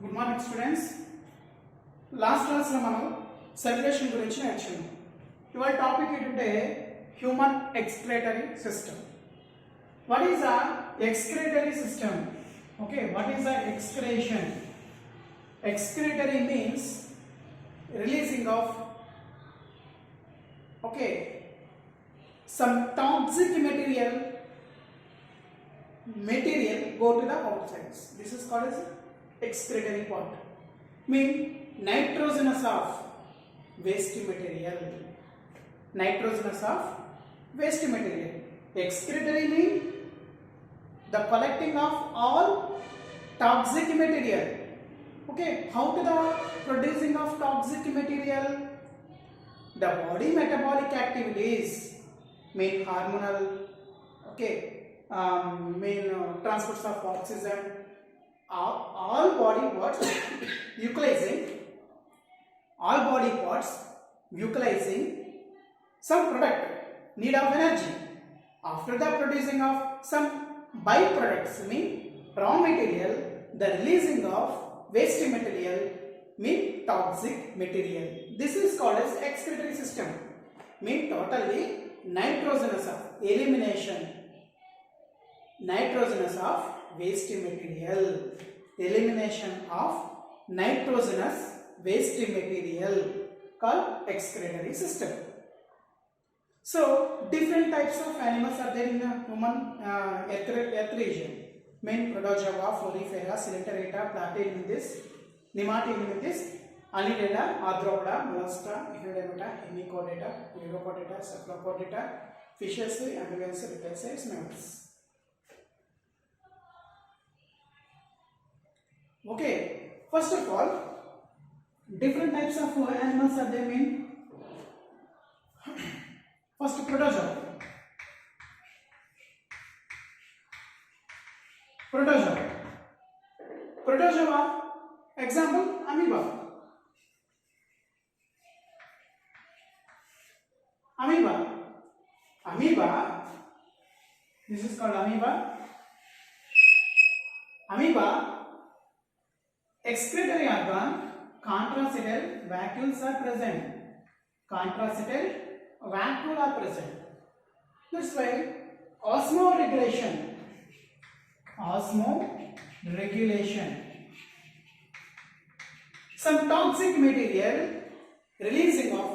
Good morning students. Last క్లాస్లో మనం circulation గురించి నేర్చుకున్నాం. ఇవాళ టాపిక్ ఏంటంటే human excretory system. What is a excretory system? Okay, what is a excretion? Excretory means releasing of some toxic material go to the outsides. This is called as excretory part. Mean nitrogenous of waste material. Nitrogenous of waste material. Excretory mean the collecting of all toxic material. Okay, how to the producing of toxic material? The body metabolic activities, main hormonal, main transports of oxygen, all body parts utilizing, all body parts utilizing some product need of energy. After the producing of some byproducts, mean raw material, the releasing of waste material mean toxic material. This is called as excretory system. Mean totally nitrogenous of elimination, nitrogenous of waste material, elimination of nitrogenous waste material called excretory system. So different types of animals are there in the human earth region. Main Protozoa, Florifera, Coelenterata, Platyhelminthes, Nematohelminthes, Annelida, Arthropoda, Mollusca, Echinodermata, Hemichordata, Uropodata, Cephalopoda, fishes, amphibians, reptiles, mammals. Okay, first of all, different types of animals are there. Mean first Protozoa. Protozoa, example amoeba. Amoeba, this is called amoeba. Amoeba, excretory organ, contracetal vacuoles are present. Contracetal vacuole are present. That's why osmoregulation, some toxic material releasing of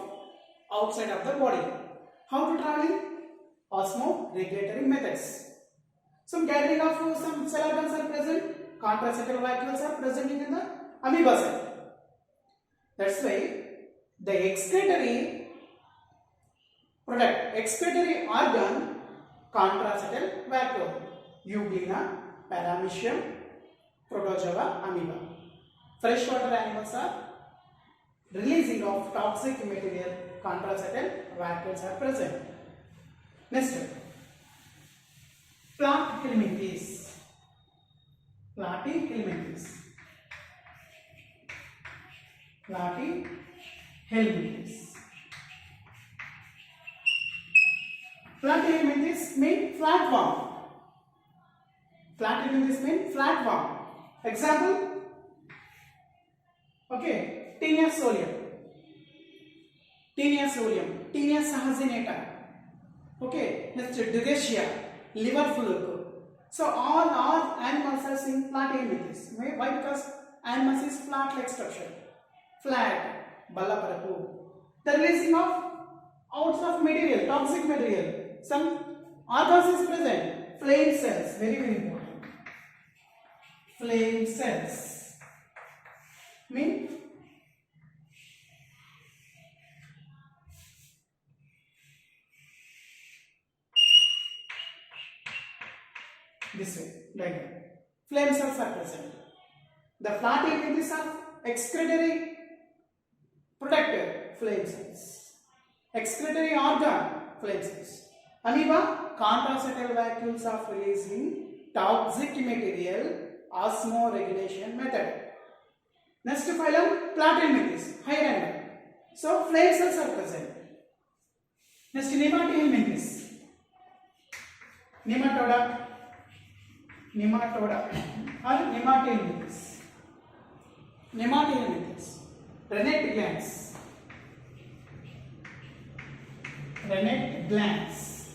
outside of the body. How to traveling? Osmoregulatory methods. Some gathering of some cell organs are present. Contracetal vacuoles are present in the amoeba cell. That's why the excretory product, excretory organ, contracetal vacuole, Euglena, Paramecium, Protozoa, amoeba. Freshwater animals are releasing of toxic material, contracetal vacuoles are present. Next, Platyhelminthes. Platyhelminthes mean flatworm. Platyhelminthes mean flatworm. Example, Taenia solium, Taenia sahazinata. Next Dugetia, liver fluke. So all animals are in Platyhelminthes. Why? Because animals is flat-like structure. Flat, ballaparapu. The releasing of outs of material, toxic material. Some organs is present. Flame cells, very important. Flame cells mean this way diagram. Flame cells are present. The Platyhelminthes are excretory product, flame cells. Excretory organ, flame cells. Amoeba, contracetal vacuoles of releasing toxic material, osmoregulation method. Next phylum, Platyhelminthes, higher animal. So flame cells are present. Next Nematohelminthes, nematoda or nematohelminthes. nematocytes, rennet glands,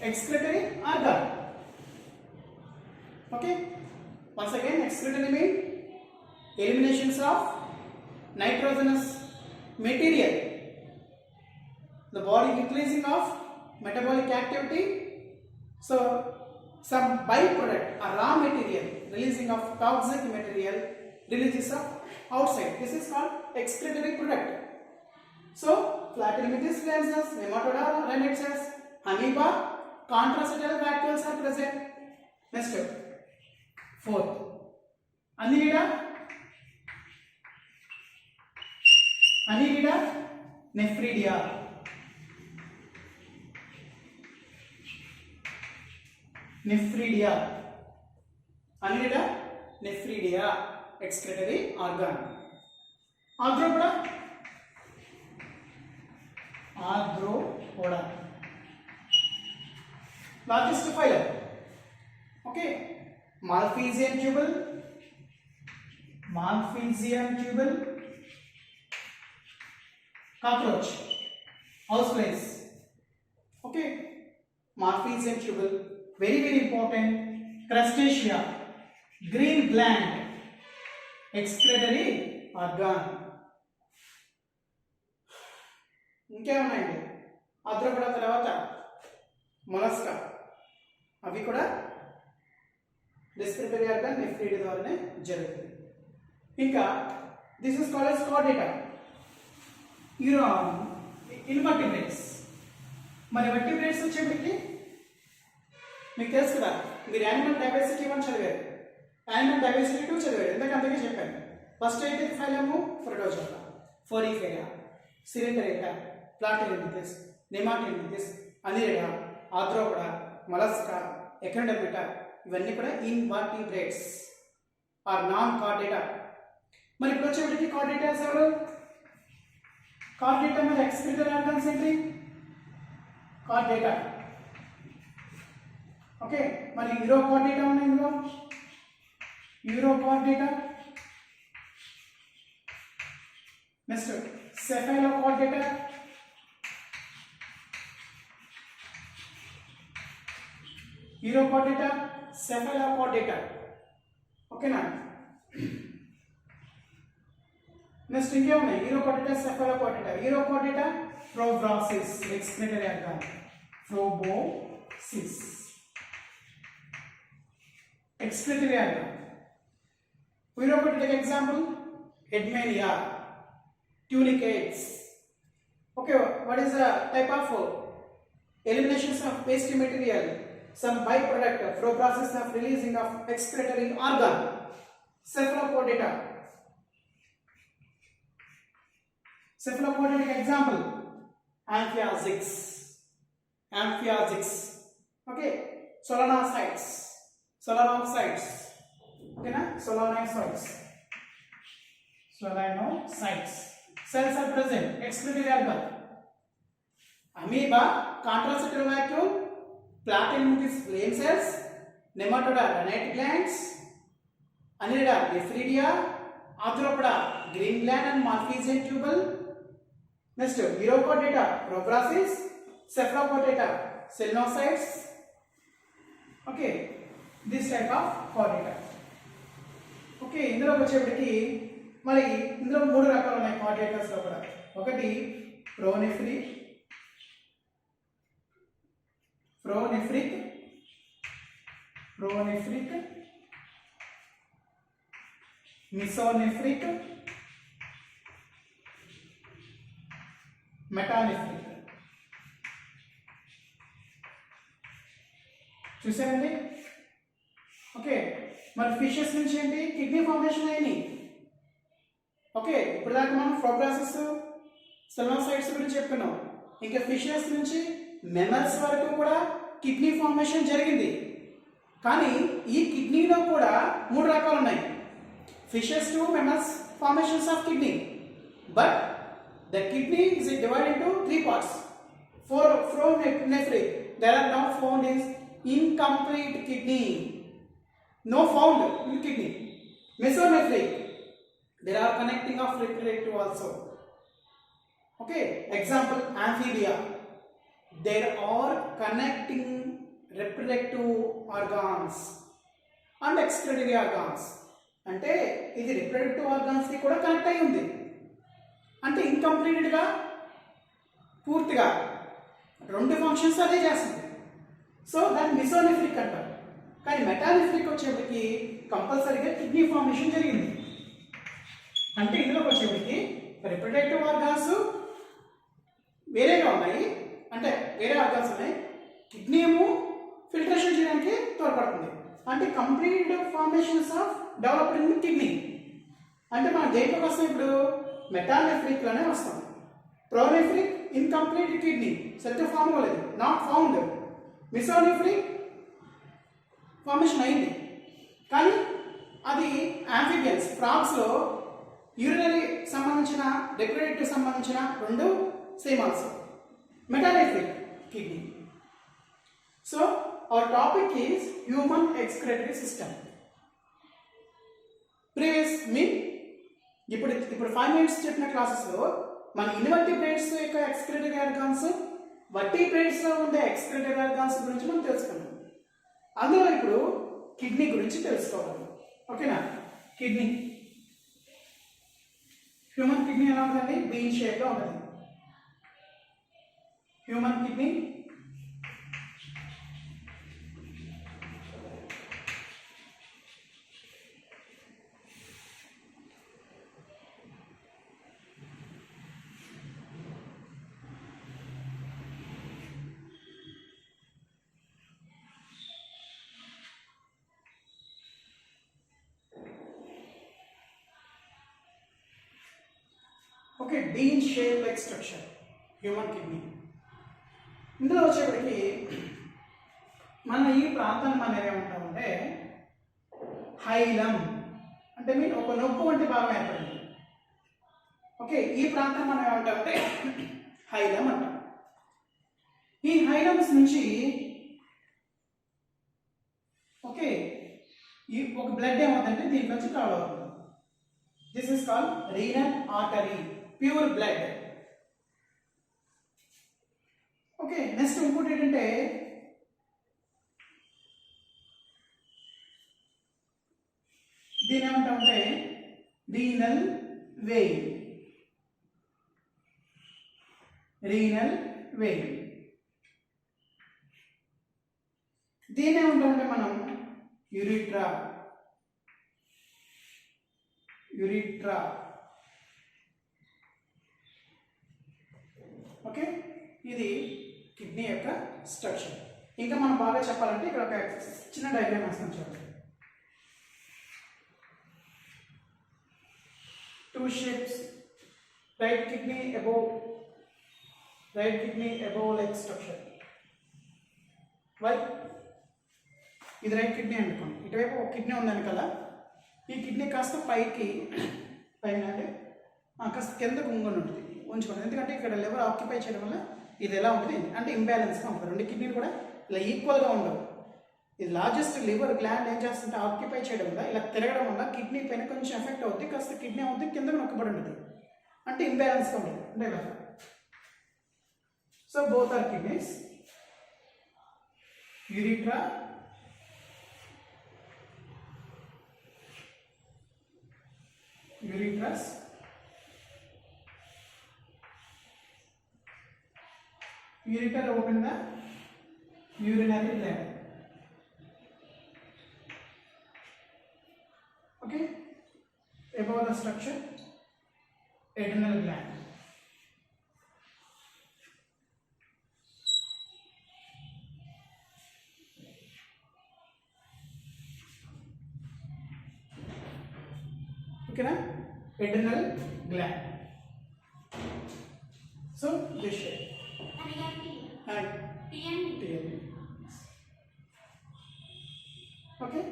excretory organ. Okay, once again, excretory mean eliminations of nitrogenous material, the body increasing of metabolic activity, so some byproduct or raw material releasing of toxic material releases of outside, this is called excretory product. So Platyhelminthes glands, nematoda, rennet cells, amoeba, contraceptive vacuoles are present. Next, fourth, Annelida nephridia. Annelida nephridia, excretory organ. Arthropoda, largest phylum. Okay, Malphizian tubule, cockroach, houseflies. Okay, Malphizian tubule, very important. Crustacea, green gland, excretory organ. ఇంకేమున్నాయండి arthropoda తర్వాత mollusca, అవి కూడా respiratory organ nephridia ద్వారానే జరుగుతుంది. ఇంకా this is called as chordata. Invertebrates. మరి vertebrates వచ్చేప్పటికి మీకు తెలుసు కదా, మీరు యానిమల్ డైవర్సిటీ 1 చదివారు, యానిమల్ డైవర్సిటీ 2 చదివారు, ఎందుకంటే చెప్పాను. ఫస్ట్ అయితే ఫైలము ప్రోటోజోటా, ఫోరిఫెరా, సిలిండరేటా, ప్లాటిహెల్మింథెస్, నెమాటిహెల్మింథెస్, అనిలిడా, ఆర్థ్రోపోడా, మొలస్కా, ఎకనోడెర్మిటా, ఇవన్నీ కూడా ఇన్వర్టిబ్రేట్స్ ఆర్ నాన్ కార్డేటా. మరి ఇప్పుడు వచ్చేప్పటికి కార్డేటాస్ ఎవరు? కార్డేటా మరి ఎక్స్క్రిటరీ ఆర్గాన్స్ ఏంటి? కార్డేటా. ఓకే, మరి యూరోకార్డేటా ఉన్నాయి ఇందులో, urochordata. Next cephalochordata, urochordata, cephalochordata. ఓకేనా? నెక్స్ట్ ఇంకేమున్నాయి? Urochordata, cephalochordata. Urochordata proboscis, excretory organ, proboscis, excretory organ. We are going to take example, Edmania, tunicates. Okay, what is the type of eliminations of waste material? Some byproduct through process of releasing of excretory organ. Cephalochordata. Cephalochordatic example, Amphioxix. Okay, solanocytes. Okay na? Solanocytes. Cells are present, excretory organ. Amoeba, contraceptive vacuole, Platyhelminthes flame cells, nematoda rennet glands, Annelida nephridia, Arthropoda green gland and Malphizian tubule. Next, Eurochordata proboscis, Cephalochordata selenocytes. Okay, this type of chordata. Okay, ఇందులో వచ్చేప్పటికి మరి ఇందులో 3 రకాలు ఉన్నాయి కార్డేటాస్ లో కూడా. ఒకటి ప్రోనెఫ్రిక్, మిసోనెఫ్రిక్, మెటానెఫ్రిక్. చూసారండి? ఓకే, మరి ఫిషెస్ నుంచి ఏంటి? కిడ్నీ ఫార్మేషన్ అయ్యింది. ఓకే, ఇప్పుడు దాకా మనం ప్రోబ్రాసిస్, సెలనోసైట్స్ గురించి చెప్పుకున్నాం. ఇంకా ఫిషెస్ నుంచి మెమల్స్ వరకు కూడా కిడ్నీ ఫార్మేషన్ జరిగింది. కానీ ఈ కిడ్నీలో కూడా 3 రకాలు ఉన్నాయి. Fishes to mammals formations of kidney, but the kidney is divided into 3 parts. Pronephric, there are not found is incomplete kidney, no found in kidney. Mesonephric, there are connecting of reproductive also. Okay, example amphibia, there are connecting reproductive organs and excretory organs. అంటే ఇది reproductive organs కి కూడా connect అయి ఉంది. అంటే incompleted గా పూర్తిగా రెండు ఫంక్షన్స్ అదే చేస్తుంది. సో దాన్ని మిసోనెఫ్రిక్ అంటారు. కానీ మెటానెఫ్రిక్ వచ్చేప్పటికి కంపల్సరీగా కిడ్నీ ఫార్మేషన్ జరిగింది. అంటే ఇందులోకి వచ్చేప్పటికి రిప్రొడక్టివ్ ఆర్గాన్స్ వేరేగా ఉన్నాయి, అంటే వేరే ఆర్గాన్స్ ఉన్నాయి, కిడ్నీ ఏమో ఫిల్టరేషన్ చేయడానికి తోడ్పడుతుంది. అంటే complete formations of developed in kidney. అంటే మనం దేంట్లోకి వస్తాం ఇప్పుడు మెటానెఫ్రిక్ లోనే వస్తాం. ప్రోనెఫ్రిక్ ఇన్కంప్లీట్ కిడ్నీ సరిగ్గా ఫామ్ అవ్వలేదు, నాట్ ఫౌండ్. మిసోనెఫ్రిక్ ఫార్మేషన్ అయింది, కానీ అది ఆంఫిబియన్స్ ఫ్రాగ్స్లో యూరినరీ సంబంధించిన రిప్రొడక్టివ్ సంబంధించిన రెండు same also. Metanephric kidney. So our topic is human excretory system. Previous ఇప్పుడు 5 minutes చెప్పిన క్లాసెస్లో మన ఇన్వర్టిబ్రేట్స్ యొక్క ఎక్స్క్రెటరీ ఆర్గాన్స్, వర్టిబ్రేట్స్ లో ఉండే ఎక్స్క్రెటరీ ఆర్గాన్స్ గురించి మనం తెలుసుకున్నాం. అందులో ఇప్పుడు కిడ్నీ గురించి తెలుసుకోవాలి. ఓకేనా? కిడ్నీ, హ్యూమన్ కిడ్నీ ఎలా ఉందండి? బీన్ షేప్ లో ఉంటుంది. Human kidney okay, bean shape like structure human kidney. ఇందులో వచ్చేప్పటికి మన ఈ ప్రాంతాన్ని మనం ఏమంటామంటే హైలం, అంటే మీన్ ఒక నొక్కు వంటి భాగం ఏర్పడింది. ఓకే, ఈ ప్రాంతాన్ని మనం ఏమంటామంటే హైలం అంటాం. ఈ హైలమ్స్ నుంచి ఓకే ఈ ఒక బ్లడ్ ఏమవుతుందంటే దీంట్లో నుంచి ట్రావెల్ అవుతుంది. This is called renal artery, pure blood. Okay, next ఇంకోటి ఏంటంటే దీని ఏమంటామంటే రీనల్ వెయిన్. రీనల్ వెయిన్ దీని ఏమంటామంటే మనం యూరిట్రా. యూరిట్రా. ఓకే, ఇది కిడ్నీ యొక్క స్ట్రక్చర్. ఇంకా మనం బాగా చెప్పాలంటే ఇక్కడ ఒక చిన్న డయాగ్రామ్ వేస్తాం చూడండి. 2 shapes, right kidney above like structure. Why? ఇది రైట్ కిడ్నీ అనుకోండి, ఇటువైపు ఒక కిడ్నీ ఉంది వెనకాల. ఈ కిడ్నీ కాస్త పైకి పైన అంటే కాస్త కిందకు ఉంగొని ఉంటుంది, ఉంచుకోండి. ఎందుకంటే ఇక్కడ లివర్ ఆక్యుపై చేయడం వల్ల ఇది ఎలా ఉంటుంది అంటే ఇంబ్యాలెన్స్గా ఉంటుంది. రెండు కిడ్నీలు కూడా ఇలా ఈక్వల్గా ఉండవు. ఇది లార్జెస్ట్ లివర్ గ్లాండ్ ఏం చేస్తుంటే ఆక్యుపై చేయడం వల్ల ఇలా తిరగడం వల్ల కిడ్నీ పైన కొంచెం ఎఫెక్ట్ అవుతుంది, కాస్త కిడ్నీ అవుతుంది కిందకు నొక్కబడి ఉంటుంది, అంటే ఇంబ్యాలెన్స్గా ఉంటుంది అంటే ఇలా. So both are kidneys, urethra ureterus, ureter open the urinary gland. Okay, above the structure adrenal gland. Okay na? Adrenal gland. So this shape. And TN. Okay.